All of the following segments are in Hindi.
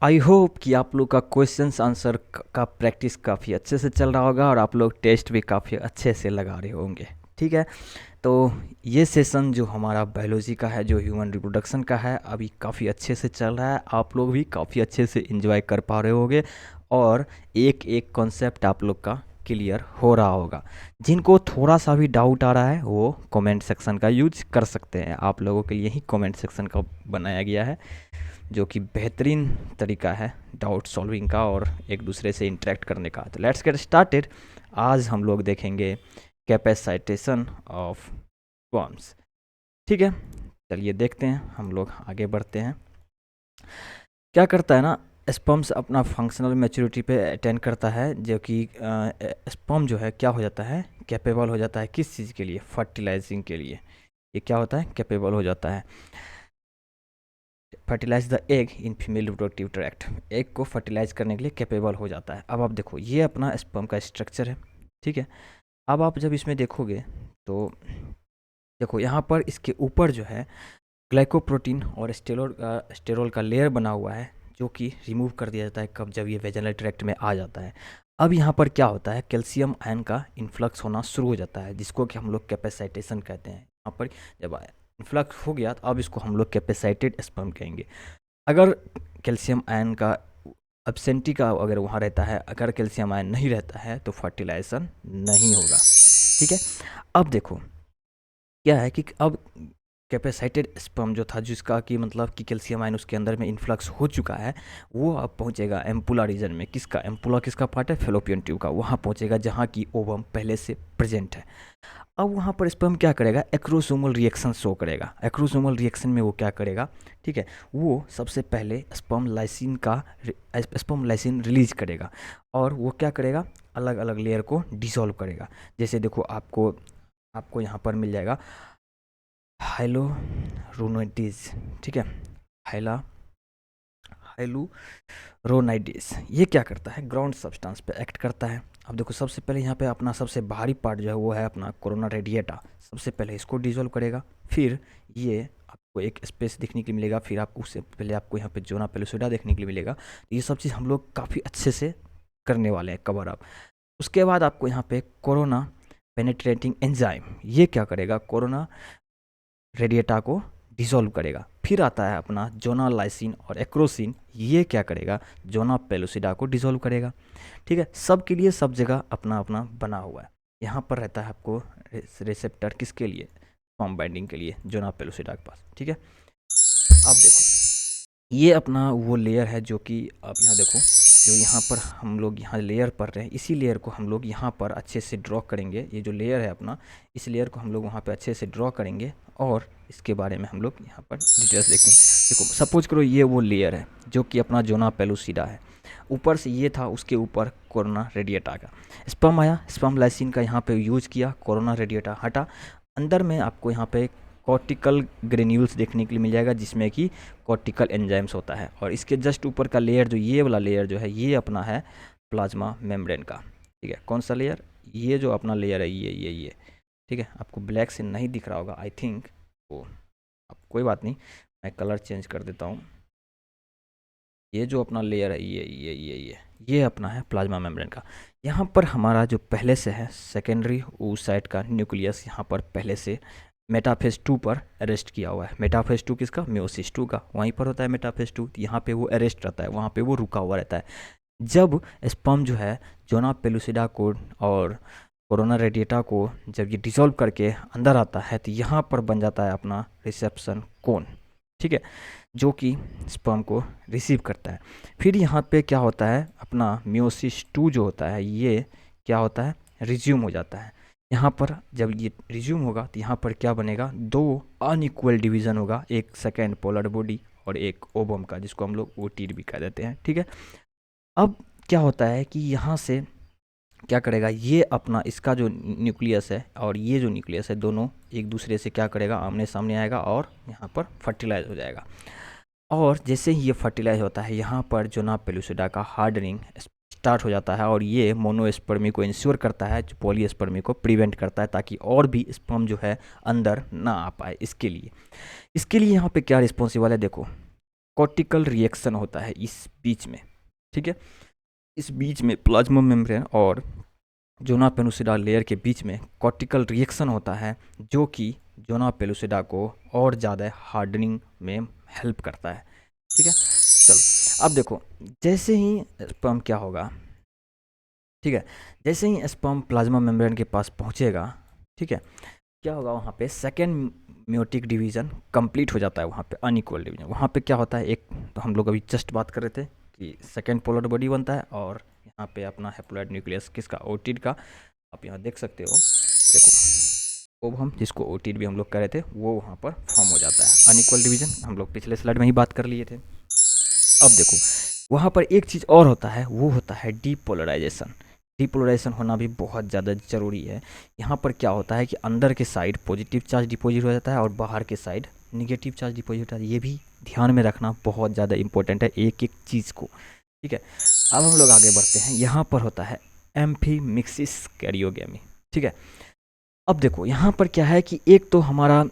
आई होप कि आप लोग का क्वेश्चंस आंसर का प्रैक्टिस काफ़ी अच्छे से चल रहा होगा और आप लोग टेस्ट भी काफ़ी अच्छे से लगा रहे होंगे। ठीक है, तो ये सेशन जो हमारा बायोलॉजी का है, जो ह्यूमन रिप्रोडक्शन का है, अभी काफ़ी अच्छे से चल रहा है। आप लोग भी काफ़ी अच्छे से इंजॉय कर पा रहे होंगे और एक एक कॉन्सेप्ट आप लोग का क्लियर हो रहा होगा। जिनको थोड़ा सा भी डाउट आ रहा है वो कमेंट सेक्शन का यूज कर सकते हैं। आप लोगों के लिए ही कमेंट सेक्शन का बनाया गया है, जो कि बेहतरीन तरीका है डाउट सॉल्विंग का और एक दूसरे से इंटरेक्ट करने का। तो लेट्स गेट स्टार्टेड। आज हम लोग देखेंगे कैपेसिटेशन ऑफ स्पर्म्स। ठीक है, चलिए देखते हैं, हम लोग आगे बढ़ते हैं। क्या करता है ना, स्पर्म्स अपना फंक्शनल मैच्योरिटी पे अटेंड करता है, जो कि स्पर्म जो है क्या हो जाता है, कैपेबल हो जाता है किस चीज़ के लिए, फर्टिलाइजिंग के लिए। ये क्या होता है, कैपेबल हो जाता है, fertilise the egg in female reproductive tract. Egg को फर्टिलाइज करने के लिए कैपेबल हो जाता है। अब आप देखो, ये अपना स्पर्म का स्ट्रक्चर है। ठीक है, अब आप जब इसमें देखोगे तो देखो यहाँ पर इसके ऊपर जो है ग्लाइकोप्रोटीन और स्टेरोल का लेयर बना हुआ है, जो कि रिमूव कर दिया जाता है कब, जब ये वेजिनल ट्रैक्ट में आ जाता है। अब यहाँ पर क्या होता है, कैल्शियम आयन का इन्फ्लक्स होना शुरू हो जाता है, जिसको कि हम लोग कैपेसाइटेशन कहते हैं। यहाँ पर जब इन्फ्लक्स हो गया तो अब इसको हम लोग कैपेसाइटेड स्पर्म कहेंगे। अगर कैल्शियम आयन का एब्सेंटी का अगर वहाँ रहता है, अगर कैल्शियम आयन नहीं रहता है तो फर्टिलाइजेशन नहीं होगा। ठीक है, अब देखो क्या है कि अब कैपेसाइटेड स्पर्म जो था, जिसका कि मतलब कि कैल्शियम आयन उसके अंदर में इन्फ्लक्स हो चुका है, वो अब पहुंचेगा एम्पुला रीजन में। किसका एम्पुला, किसका पार्ट है, फेलोपियन ट्यूब का। वहाँ पहुंचेगा जहाँ की ओवम पहले से प्रेजेंट है। अब वहाँ पर स्पर्म क्या करेगा, एक्रोसोमल रिएक्शन शो करेगा। एक्रोसोमल रिएक्शन में वो क्या करेगा, ठीक है, वो सबसे पहले स्पर्म लाइसिन रिलीज करेगा और वो क्या करेगा, अलग अलग लेयर को डिसॉल्व करेगा। जैसे देखो, आपको आपको यहाँ पर मिल जाएगा हाइलोरोनाइटिस। ठीक है, हाइला हाइलुरोनाइटिस। ये क्या करता है, ग्राउंड सब्सटेंस पे एक्ट करता है। अब देखो, सबसे पहले यहाँ पे अपना सबसे भारी पार्ट जो है वो है अपना कोरोना रेडिएटा। सबसे पहले इसको डिसॉल्व करेगा, फिर ये आपको एक स्पेस देखने के लिए मिलेगा, फिर आपको उससे पहले आपको यहाँ पे जोना पेलुसिडा देखने के लिए मिलेगा। तो ये सब चीज़ हम लोग काफ़ी अच्छे से करने वाले हैं कवर अप। उसके बाद आपको यहाँ पे कोरोना पेनेट्रेटिंग एंजाइम, ये क्या करेगा, कोरोना रेडिएटा को डिसॉल्व करेगा। फिर आता है अपना जोना लाइसिन और एक्रोसिन, ये क्या करेगा, जोना पेलुसिडा को डिसॉल्व करेगा। ठीक है, सब के लिए सब जगह अपना अपना बना हुआ है। यहाँ पर रहता है आपको रिसेप्टर किसके लिए, फॉर्म बाइंडिंग के लिए, जोना पेलुसिडा के पास। ठीक है, अब देखो ये अपना वो लेयर है जो कि आप यहाँ देखो, जो यहाँ पर हम लोग यहाँ लेयर पढ़ रहे हैं, इसी लेयर को हम लोग यहाँ पर अच्छे से ड्रॉ करेंगे। ये जो लेयर है अपना, इस लेयर को हम लोग वहाँ पे अच्छे से ड्रॉ करेंगे और इसके बारे में हम लोग यहाँ पर डिटेल्स देखेंगे। देखो, सपोज करो ये वो लेयर है जो कि अपना जोना पेलुसिडा है। ऊपर से ये था, उसके ऊपर कोरोना रेडिएटा का स्पर्म आया, स्पर्म लाइसिन का यहाँ पे यूज किया, कोरोना रेडिएटा हटा। अंदर में आपको यहाँ पे कॉर्टिकल ग्रेन्यूल्स देखने के लिए मिल जाएगा, जिसमें कि कॉर्टिकल एंजाइम्स होता है। और इसके जस्ट ऊपर का लेयर, जो ये वाला लेयर जो है, ये अपना है प्लाज्मा मेम्ब्रेन का। ठीक है, कौन सा लेयर, ये जो अपना लेयर है, ये ठीक है, आपको ब्लैक से नहीं दिख रहा होगा आई थिंक, वो अब कोई बात नहीं, मैं कलर चेंज कर देता हूँ। ये जो अपना लेयर है, ये अपना है प्लाज्मा मेम्ब्रेन का। यहाँ पर हमारा जो पहले से है सेकेंडरी oocyte का न्यूक्लियस, यहाँ पर पहले से मेटाफेज 2 पर अरेस्ट किया हुआ है। मेटाफेज 2 किसका, मियोसिस 2 का, वहीं पर होता है मेटाफेज 2। यहाँ पे वो अरेस्ट रहता है, वहाँ पे वो रुका हुआ रहता है। जब स्पर्म जो है जोना पेलुसिडा को और कोरोना रेडिएटा को जब ये डिसॉल्व करके अंदर आता है, तो यहाँ पर बन जाता है अपना रिसेप्शन कोन। ठीक है, जो कि स्पर्म को रिसीव करता है। फिर यहाँ पे क्या होता है, अपना मियोसिस 2 जो होता है, ये क्या होता है, रिज्यूम हो जाता है। यहाँ पर जब ये रिज्यूम होगा तो यहाँ पर क्या बनेगा, दो अनइक्वल डिवीज़न होगा, एक सेकेंड पोलर बॉडी और एक ओवम का, जिसको हम लोग ओटीड भी कह देते हैं। ठीक है, अब क्या होता है कि यहाँ से क्या करेगा, ये अपना इसका जो न्यूक्लियस है और ये जो न्यूक्लियस है, दोनों एक दूसरे से क्या करेगा, आमने सामने आएगा और यहाँ पर फर्टिलाइज हो जाएगा। और जैसे ही ये फर्टिलाइज होता है, यहाँ पर जोना पेलुसिडा का हार्डनिंग स्टार्ट हो जाता है और ये मोनोस्पर्मी को इंश्योर करता है, जो पॉलीस्पर्मी को प्रिवेंट करता है, ताकि और भी स्पर्म जो है अंदर ना आ पाए। इसके लिए यहाँ पे क्या रिस्पॉन्सिबल है, देखो कॉर्टिकल रिएक्शन होता है इस बीच में, ठीक है। इस बीच में प्लाज्मा मेम्ब्रेन और जोना पेलुसिडा लेयर के बीच में कॉर्टिकल रिएक्शन होता है, जो कि जोना पेलुसिडा को और ज़्यादा हार्डनिंग में हेल्प करता है, ठीक है। चलो अब देखो, जैसे ही स्पर्म क्या होगा, ठीक है, जैसे ही स्पर्म प्लाज्मा मेम्ब्रेन के पास पहुंचेगा, ठीक है, क्या होगा वहाँ पे सेकेंड म्योटिक डिवीज़न कंप्लीट हो जाता है, वहाँ पे अनइक्वल डिवीजन। वहाँ पे क्या होता है, एक तो हम लोग अभी जस्ट बात कर रहे थे कि सेकेंड पोलर बॉडी बनता है, और यहाँ पे अपना हैप्लॉइड न्यूक्लियस किसका, ओटिड का, आप यहाँ देख सकते हो, देखो ओवम जिसको ओटिड भी हम लोग कह रहे थे, वो वहाँ पर फॉर्म हो जाता है। अनइक्वल डिवीजन हम लोग पिछले स्लाइड में ही बात कर लिए थे। अब देखो वहाँ पर एक चीज़ और होता है, वो होता है डीपोलराइजेशन। डीपोलराइजेशन होना भी बहुत ज़्यादा ज़रूरी है। यहाँ पर क्या होता है कि अंदर के साइड पॉजिटिव चार्ज डिपॉजिट हो जाता है और बाहर के साइड निगेटिव चार्ज डिपॉजिट होता है। ये भी ध्यान में रखना बहुत ज़्यादा इंपॉर्टेंट है एक एक चीज़ को, ठीक है। अब हम लोग आगे बढ़ते हैं। यहाँ पर होता है एम्फीमिक्सिस कैरियोगेमी, ठीक है। अब देखो यहाँ पर क्या है कि एक तो हमारा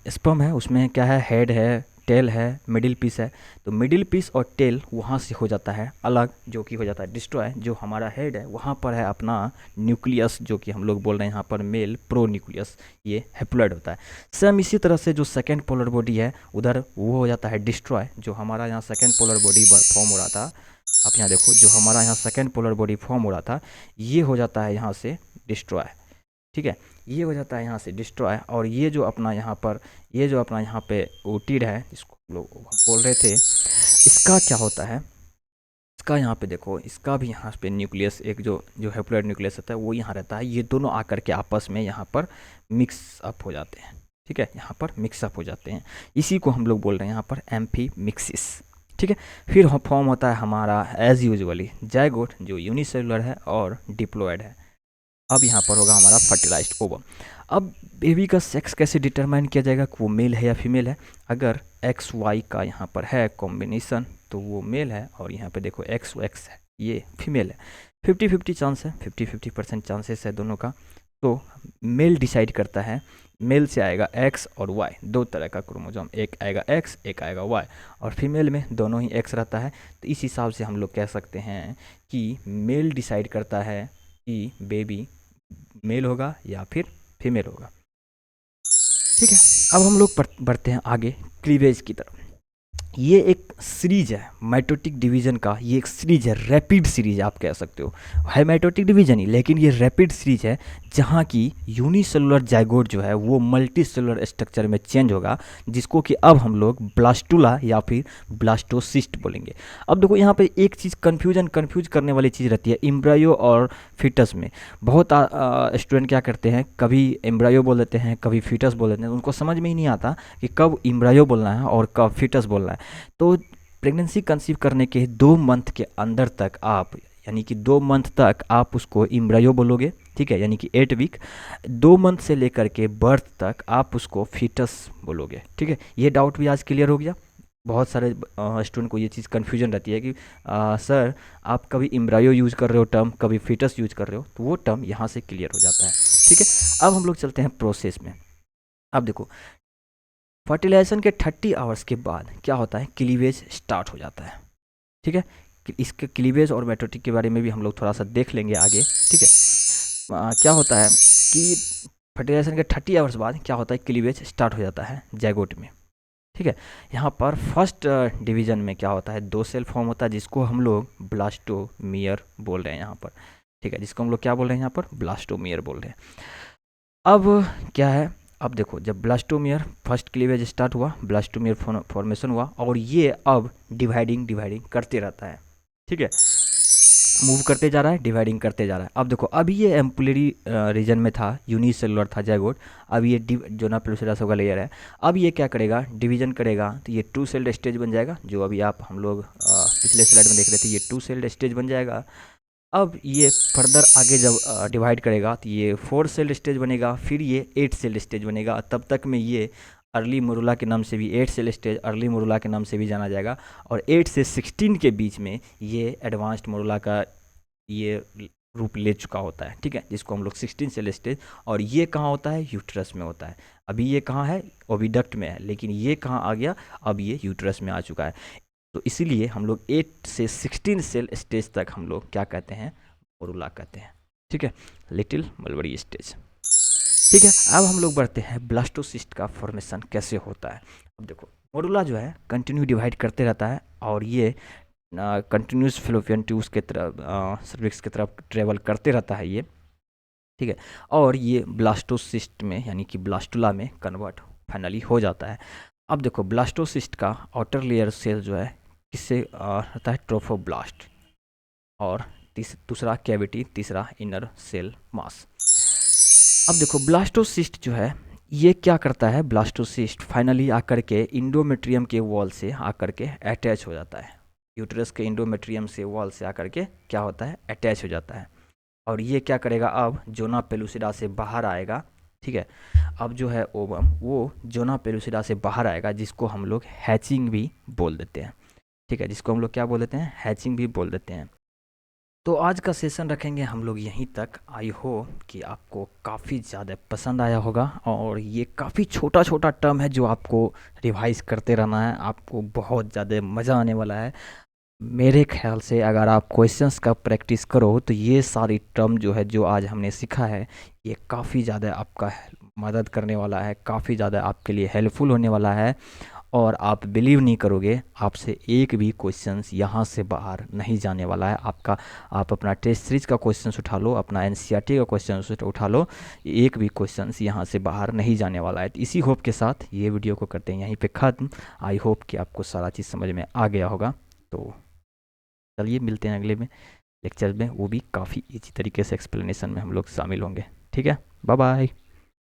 स्पर्म है, उसमें क्या है, हेड है, टेल है, मिडिल पीस है। तो मिडिल पीस और टेल वहाँ से हो जाता है अलग, जो कि हो जाता है डिस्ट्रॉय। जो हमारा हेड है वहाँ पर है अपना न्यूक्लियस, जो कि हम लोग बोल रहे हैं यहाँ पर मेल प्रो न्यूक्लियस, ये हैप्लॉइड होता है। सेम इसी तरह से जो सेकेंड पोलर बॉडी है उधर वो हो जाता है डिस्ट्रॉय। जो हमारा यहाँ सेकेंड पोलर बॉडी फॉर्म हो रहा था, आप यहाँ देखो, जो हमारा यहाँ सेकेंड पोलर बॉडी फॉर्म हो रहा था, ये हो जाता है यहाँ से डिस्ट्रॉय, ठीक है। ये हो जाता है यहाँ से डिस्ट्रॉय। और ये जो अपना यहाँ पर, ये जो अपना यहाँ पे ओटिड है, जिसको लोग बोल रहे थे, इसका क्या होता है, इसका यहाँ पे देखो, इसका भी यहाँ पे न्यूक्लियस, एक जो जो हैप्लॉइड न्यूक्लियस होता है वो यहाँ रहता है। ये दोनों आकर के आपस में यहाँ पर मिक्स अप हो जाते हैं, ठीक है, यहाँ पर मिक्स अप हो जाते हैं। इसी को हम लोग बोल रहे हैं यहाँ पर एम्फीमिक्सिस, ठीक है। फिर फॉर्म होता है हमारा एज यूजुअली जाइगोट, जो यूनिसेलुलर है और डिप्लॉयड है। अब यहाँ पर होगा हमारा फर्टिलाइज्ड ओवम। अब बेबी का सेक्स कैसे डिटरमाइन किया जाएगा कि वो मेल है या फीमेल है। अगर एक्स वाई का यहाँ पर है कॉम्बिनेशन तो वो मेल है, और यहाँ पे देखो एक्स एक्स है, ये फीमेल है। 50-50 चांस है, 50-50% चांसेस है दोनों का। तो मेल डिसाइड करता है, मेल से आएगा एक्स और वाई, दो तरह का क्रोमोसोम, एक आएगा एक्स, एक आएगा वाई, और फीमेल में दोनों ही एक्स रहता है। तो इस हिसाब से हम लोग कह सकते हैं कि मेल डिसाइड करता है कि बेबी मेल होगा या फिर फीमेल होगा, ठीक है। अब हम लोग बढ़ते हैं आगे क्लीवेज की तरफ। ये एक सीरीज है माइटोटिक डिवीजन का, ये एक सीरीज है, रैपिड सीरीज आप कह सकते हो। है माइटोटिक डिवीजन ही, लेकिन ये रैपिड सीरीज है जहाँ की यूनिसेलुलर जाइगोट जो है वो मल्टी सेलुलर स्ट्रक्चर में चेंज होगा, जिसको कि अब हम लोग ब्लास्टुला या फिर ब्लास्टोसिस्ट बोलेंगे। अब देखो यहाँ पे एक चीज़ कन्फ्यूज करने वाली चीज़ रहती है एम्ब्रायो और फिटस में। बहुत स्टूडेंट क्या करते हैं, कभी एम्ब्रायो बोल देते हैं, कभी फिटस बोल देते हैं, उनको समझ में ही नहीं आता कि कब एम्ब्रायो बोलना है और कब फिटस बोलना है। तो प्रेगनेंसी कंसीव करने के 2 मंथ के अंदर तक आप, यानी कि 2 मंथ तक आप उसको एम्ब्रायो बोलोगे, ठीक है, यानी कि 8 वीक। 2 मंथ से लेकर के बर्थ तक आप उसको फीटस बोलोगे, ठीक है। ये डाउट भी आज क्लियर हो गया। बहुत सारे स्टूडेंट को ये चीज़ कन्फ्यूजन रहती है कि सर आप कभी एम्ब्रायो यूज़ कर रहे हो टर्म, कभी फीटस यूज़ कर रहे हो, तो वो टर्म यहाँ से क्लियर हो जाता है, ठीक है। अब हम लोग चलते हैं प्रोसेस में। अब देखो फर्टिलाइजेशन के 30 आवर्स के बाद क्या होता है, क्लीवेज स्टार्ट हो जाता है, ठीक है। इसके क्लीवेज और मेटोटिक के बारे में भी हम लोग थोड़ा सा देख लेंगे आगे, ठीक है। क्या होता है कि फर्टिलाइजेशन के 30 आवर्स बाद क्या होता है, क्लीवेज स्टार्ट हो जाता है जाइगोट में, ठीक है। यहाँ पर फर्स्ट डिवीजन में क्या होता है, 2 सेल फॉर्म होता है, जिसको हम लोग ब्लास्टोमियर बोल रहे हैं यहाँ पर, ठीक है, जिसको हम लोग क्या बोल रहे हैं यहाँ पर, ब्लास्टोमियर बोल रहे हैं। अब क्या है, अब देखो जब ब्लास्टोमियर फर्स्ट क्लीवेज स्टार्ट हुआ, ब्लास्टोमियर फॉर्मेशन हुआ, और ये अब डिवाइडिंग करते रहता है, ठीक है, मूव करते जा रहा है, डिवाइडिंग करते जा रहा है। अब देखो अभी ये एम्पुलरी रीजन में था, यूनिसेलुलर था जाइगोट, अब ये जोना पेलुसिडा का लेयर है। अब ये क्या करेगा, डिवीजन करेगा, तो ये 2 सेल्ड स्टेज बन जाएगा, जो अभी आप हम लोग पिछले स्लाइड में देख रहे थे, ये 2 सेल्ड स्टेज बन जाएगा। अब ये फर्दर आगे जब डिवाइड करेगा तो ये 4 सेल स्टेज बनेगा, फिर ये 8 सेल स्टेज बनेगा। तब तक में ये अर्ली मोरुला के नाम से भी 8 सेल स्टेज अर्ली मोरुला के नाम से भी जाना जाएगा, और 8 से 16 के बीच में ये एडवांस्ड मोरुला का ये रूप ले चुका होता है, ठीक है, जिसको हम लोग 16 सेल स्टेज। और ये कहाँ होता है? यूट्रस में होता है। अभी ये कहाँ है? ओविडक्ट में है, लेकिन ये कहाँ आ गया? अब ये यूट्रस में आ चुका है। तो इसीलिए हम लोग 8 से 16 सेल स्टेज तक हम लोग क्या कहते हैं? मोरुला कहते हैं, ठीक है, लिटिल मलबरी स्टेज। ठीक है, अब हम लोग बढ़ते हैं ब्लास्टोसिस्ट का फॉर्मेशन कैसे होता है। अब देखो, मोरुला जो है कंटिन्यू डिवाइड करते रहता है और ये कंटिन्यूस फेलोपियन ट्यूब्स के तरफ, सर्विक्स की तरफ ट्रेवल करते रहता है ये, ठीक है, और ये ब्लास्टोसिस्ट में यानी कि ब्लास्टुला में कन्वर्ट फाइनली हो जाता है। अब देखो, ब्लास्टोसिस्ट का आउटर लेयर सेल जो है किससे रहता है? ट्रोफोब्लास्ट। और दूसरा कैविटी, तीसरा इनर सेल मास। अब देखो, ब्लास्टोसिस्ट जो है ये क्या करता है? ब्लास्टोसिस्ट फाइनली आकर के इंडोमेट्रियम के वॉल से आकर के अटैच हो जाता है। यूट्रस के इंडोमेट्रियम से वॉल से आकर के क्या होता है? अटैच हो जाता है। और ये क्या करेगा? अब जोना पेलुसिडा से बाहर आएगा, ठीक है। अब जो है ओवम वो जोना पेलुसिडा से बाहर आएगा, जिसको हम लोग हैचिंग भी बोल देते हैं, ठीक है, जिसको हम लोग क्या बोल देते हैं? हैचिंग भी बोल देते हैं। तो आज का सेशन रखेंगे हम लोग यहीं तक। आई होप कि आपको काफ़ी ज़्यादा पसंद आया होगा, और ये काफ़ी छोटा छोटा टर्म है जो आपको रिवाइज करते रहना है, आपको बहुत ज़्यादा मज़ा आने वाला है। मेरे ख्याल से अगर आप क्वेश्चंस का प्रैक्टिस करो तो ये सारी टर्म जो है, जो आज हमने सीखा है, ये काफ़ी ज़्यादा आपका मदद करने वाला है, काफ़ी ज़्यादा आपके लिए हेल्पफुल होने वाला है। और आप बिलीव नहीं करोगे, आपसे एक भी क्वेश्चंस यहाँ से बाहर नहीं जाने वाला है आपका। आप अपना टेस्ट सीरीज का क्वेश्चंस उठा लो, अपना एनसीईआरटी का क्वेश्चंस उठा लो, एक भी क्वेश्चंस यहाँ से बाहर नहीं जाने वाला है। तो इसी होप के साथ ये वीडियो को करते हैं यहीं पे ख़त्म। आई होप कि आपको सारा चीज़ समझ में आ गया होगा। तो चलिए मिलते हैं अगले में लेक्चर में, वो भी काफ़ी इजी तरीके से एक्सप्लेनेशन में हम लोग शामिल होंगे। ठीक है, बाय बाय।